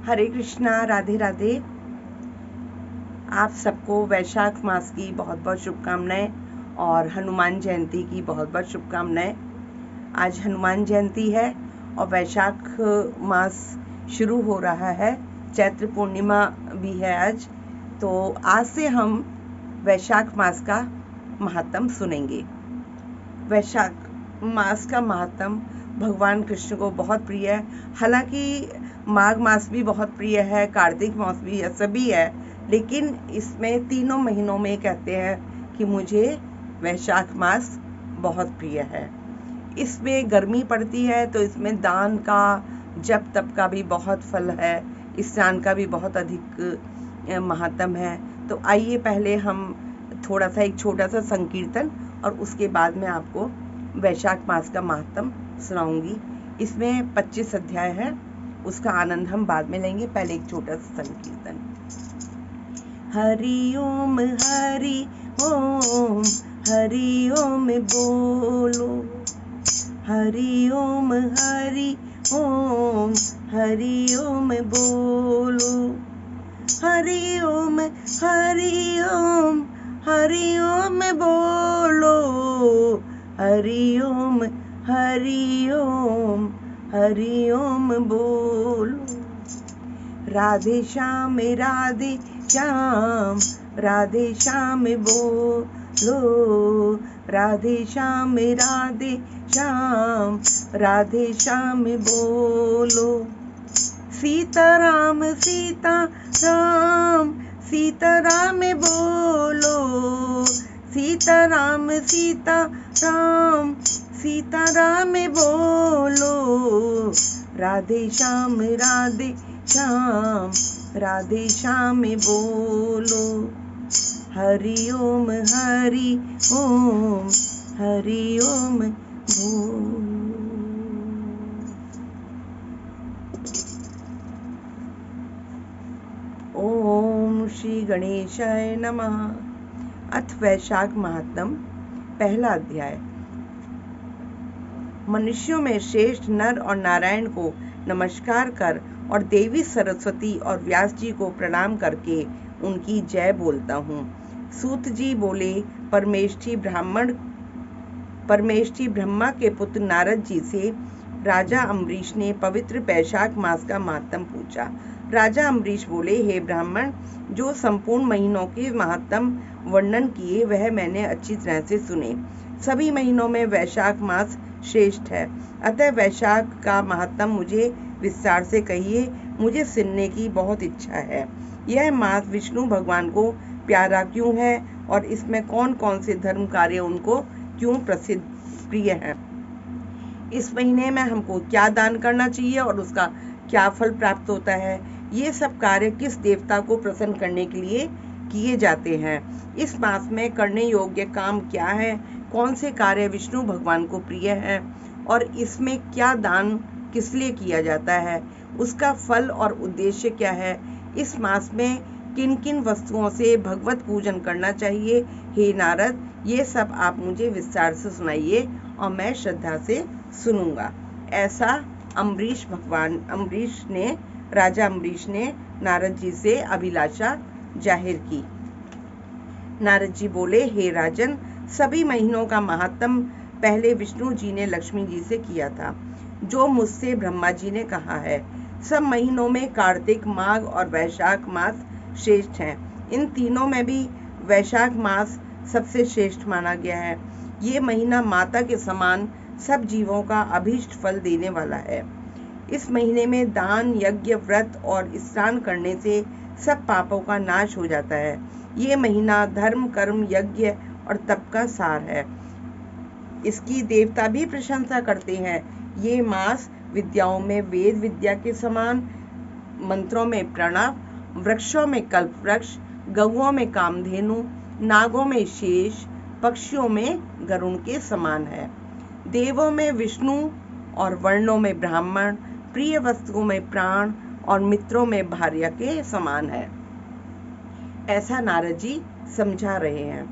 हरे कृष्णा, राधे राधे। आप सबको वैशाख मास की बहुत बहुत शुभकामनाएं और हनुमान जयंती की बहुत बहुत शुभकामनाएं। आज हनुमान जयंती है और वैशाख मास शुरू हो रहा है। चैत्र पूर्णिमा भी है आज। तो आज से हम वैशाख मास का महात्म सुनेंगे। वैशाख मास का महात्म भगवान कृष्ण को बहुत प्रिय है। हालांकि माघ मास भी बहुत प्रिय है, कार्तिक मास भी है, सभी है, लेकिन इसमें तीनों महीनों में कहते हैं कि मुझे वैशाख मास बहुत प्रिय है। इसमें गर्मी पड़ती है तो इसमें दान का, जप तप का भी बहुत फल है, स्नान का भी बहुत अधिक महात्म है। तो आइए पहले हम थोड़ा सा एक छोटा सा संकीर्तन और उसके बाद में आपको वैशाख मास का महात्म सुनाऊंगी। इसमें 25 अध्याय है, उसका आनंद हम बाद में लेंगे। पहले एक छोटा सा संकीर्तन। हरि ओम हरि ओम बोलो, हरि ओम हरि ओम बोलो, हरि ओम हरि ओम बोलो, हरि ओम हरि ओम बोलो। राधे श्याम राधे श्याम बोलो, राधे श्याम राधे श्याम बोलो। सीताराम सीताराम बोलो, सीताराम सीताराम बोलो। राधे श्याम राधे श्याम बोलो। हरि ओम हरि ओम बोलो। ओम श्री गणेशाय नमः। अथ वैशाख महात्म। पहला अध्याय। मनुष्यों में श्रेष्ठ नर और नारायण को नमस्कार कर और देवी सरस्वती और व्यास जी को प्रणाम करके उनकी जय बोलता हूँ। सूत जी बोले, परमेष्ठी ब्रह्मा के पुत्र नारद जी से राजा अम्बरीश ने पवित्र वैशाख मास का महात्म पूछा। राजा अम्बरीश बोले, हे ब्राह्मण, जो संपूर्ण महीनों के महात्म वर्णन किए वह मैंने अच्छी तरह से सुने। सभी महीनों में वैशाख मास श्रेष्ठ है, अतः वैशाख का महात्म मुझे विस्तार से कहिए, मुझे सुनने की बहुत इच्छा है। यह मास विष्णु भगवान को प्यारा क्यों है और इसमें कौन कौन से धर्म कार्य उनको क्यों प्रसिद्ध प्रिय है। इस महीने में हमको क्या दान करना चाहिए और उसका क्या फल प्राप्त होता है। ये सब कार्य किस देवता को प्रसन्न करने के लिए किए जाते हैं। इस मास में करने योग्य काम क्या है, कौन से कार्य विष्णु भगवान को प्रिय है और इसमें क्या दान किस लिए किया जाता है, उसका फल और उद्देश्य क्या है। इस मास में किन किन वस्तुओं से भगवत पूजन करना चाहिए। हे नारद, ये सब आप मुझे विस्तार से सुनाइए और मैं श्रद्धा से सुनूंगा। ऐसा राजा अम्बरीश ने नारद जी से अभिलाषा जाहिर की। नारद जी बोले, हे राजन, सभी महीनों का महात्म पहले विष्णु जी ने लक्ष्मी जी से किया था, जो मुझसे ब्रह्मा जी ने कहा है। सब महीनों में कार्तिक, माघ और वैशाख मास श्रेष्ठ हैं। इन तीनों में भी वैशाख मास सबसे श्रेष्ठ माना गया है। ये महीना माता के समान सब जीवों का अभीष्ट फल देने वाला है। इस महीने में दान, यज्ञ, व्रत और स्नान करने से सब पापों का नाश हो जाता है। ये महीना धर्म, कर्म, यज्ञ और तप का सार है। इसकी देवता भी प्रशंसा करते हैं। ये मास विद्याओं में वेद विद्या के समान, मंत्रों में प्रणव, वृक्षों में कल्प वृक्ष, गौओं में कामधेनु, नागों में शेष, पक्षियों में गरुण के समान है। देवों में विष्णु और वर्णों में ब्राह्मण, प्रिय वस्तुओं में प्राण और मित्रों में भार्या के समान है। ऐसा नारद जी समझा रहे हैं।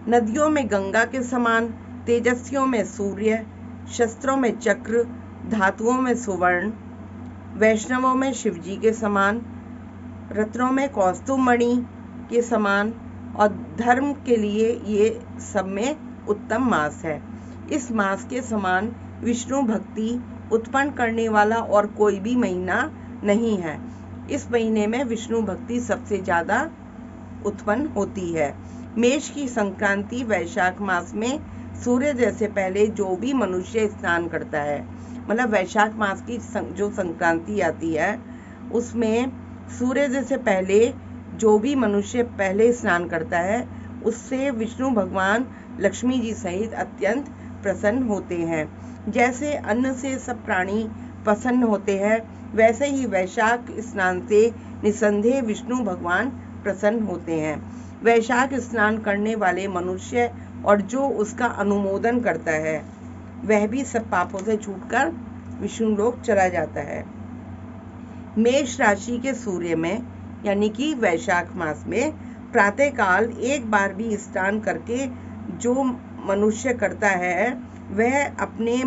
नदियों में गंगा के समान, तेजस्वियों में सूर्य, शस्त्रों में चक्र, धातुओं में सुवर्ण, वैष्णवों में शिवजी के समान, रत्नों में कौस्तुभ मणि के समान, और धर्म के लिए ये सब में उत्तम मास है। इस मास के समान विष्णु भक्ति उत्पन्न करने वाला और कोई भी महीना नहीं है। इस महीने में विष्णु भक्ति सबसे ज़्यादा उत्पन्न होती है। मेष की संक्रांति वैशाख मास में सूर्योदय से पहले जो भी मनुष्य स्नान करता है, मतलब वैशाख मास की जो संक्रांति आती है उसमें सूर्योदय से पहले जो भी मनुष्य पहले स्नान करता है उससे विष्णु भगवान लक्ष्मी जी सहित अत्यंत प्रसन्न होते हैं। जैसे अन्न से सब प्राणी प्रसन्न होते हैं, वैसे ही वैशाख स्नान से निसंदेह विष्णु भगवान प्रसन्न होते हैं। वैशाख स्नान करने वाले मनुष्य और जो उसका अनुमोदन करता है वह भी सब पापों से छूटकर विष्णु लोक चला जाता है। मेष राशि के सूर्य में यानी कि वैशाख मास में प्रातःकाल एक बार भी स्नान करके जो मनुष्य करता है वह अपने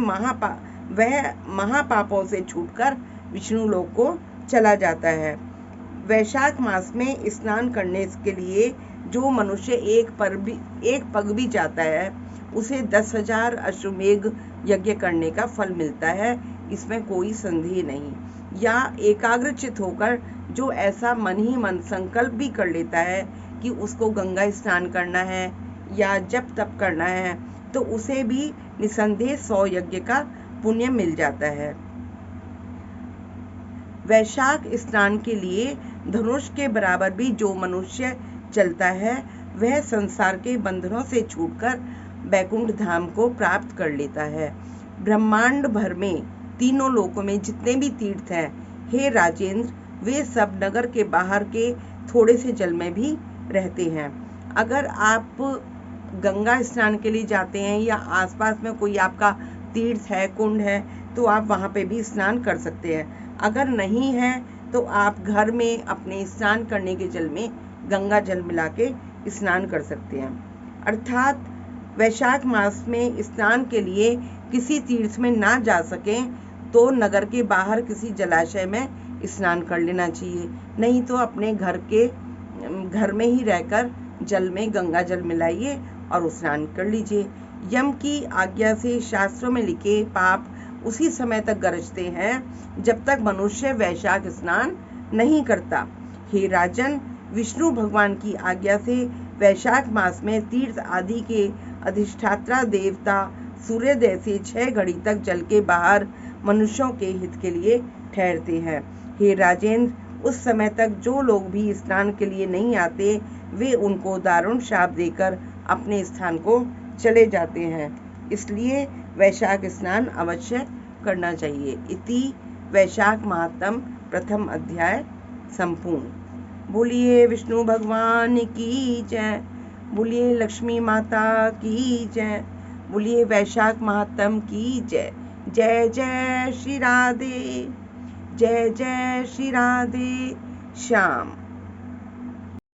महापापों से छूटकर विष्णु लोक को चला जाता है। वैशाख मास में स्नान करने के लिए जो मनुष्य एक पग भी जाता है उसे 10,000 अश्वमेघ यज्ञ करने का फल मिलता है, इसमें कोई संदेह नहीं। या एकाग्रचित होकर जो ऐसा मन ही मन संकल्प भी कर लेता है कि उसको गंगा स्नान करना है या जप तप करना है तो उसे भी निसंदेह 100 यज्ञ का पुण्य मिल जाता है। वैशाख स्नान के लिए धनुष के बराबर भी जो मनुष्य चलता है वह संसार के बंधनों से छूटकर बैकुंठ धाम को प्राप्त कर लेता है। ब्रह्मांड भर में तीनों लोकों में जितने भी तीर्थ हैं, हे राजेंद्र, वे सब नगर के बाहर के थोड़े से जल में भी रहते हैं। अगर आप गंगा स्नान के लिए जाते हैं या आसपास में कोई आपका तीर्थ है, कुंड है, तो आप वहाँ पे भी स्नान कर सकते हैं। अगर नहीं है तो आप घर में अपने स्नान करने के जल में गंगा जल मिला के स्नान कर सकते हैं। अर्थात वैशाख मास में स्नान के लिए किसी तीर्थ में ना जा सकें तो नगर के बाहर किसी जलाशय में स्नान कर लेना चाहिए, नहीं तो अपने घर में ही रहकर जल में गंगा जल मिलाइए और स्नान कर लीजिए। यम की आज्ञा से शास्त्रों में लिखे पाप उसी समय तक गरजते हैं जब तक मनुष्य वैशाख स्नान नहीं करता। हे राजन, विष्णु भगवान की आज्ञा से वैशाख मास में तीर्थ आदि के अधिष्ठाता देवता सूर्योदय से 6 घड़ी तक जल के बाहर मनुष्यों के हित के लिए ठहरते हैं। हे राजेंद्र, उस समय तक जो लोग भी स्नान के लिए नहीं आते वे उनको दारुण शाप देकर अपने स्थान को चले जाते हैं, इसलिए वैशाख स्नान अवश्य करना चाहिए। इति वैशाख महात्म प्रथम अध्याय संपूर्ण। बोलिए विष्णु भगवान की जय, बोलिए लक्ष्मी माता की जय, बोलिए वैशाख महात्म की जय। जय जय श्री राधे, जय जय श्री राधे श्याम।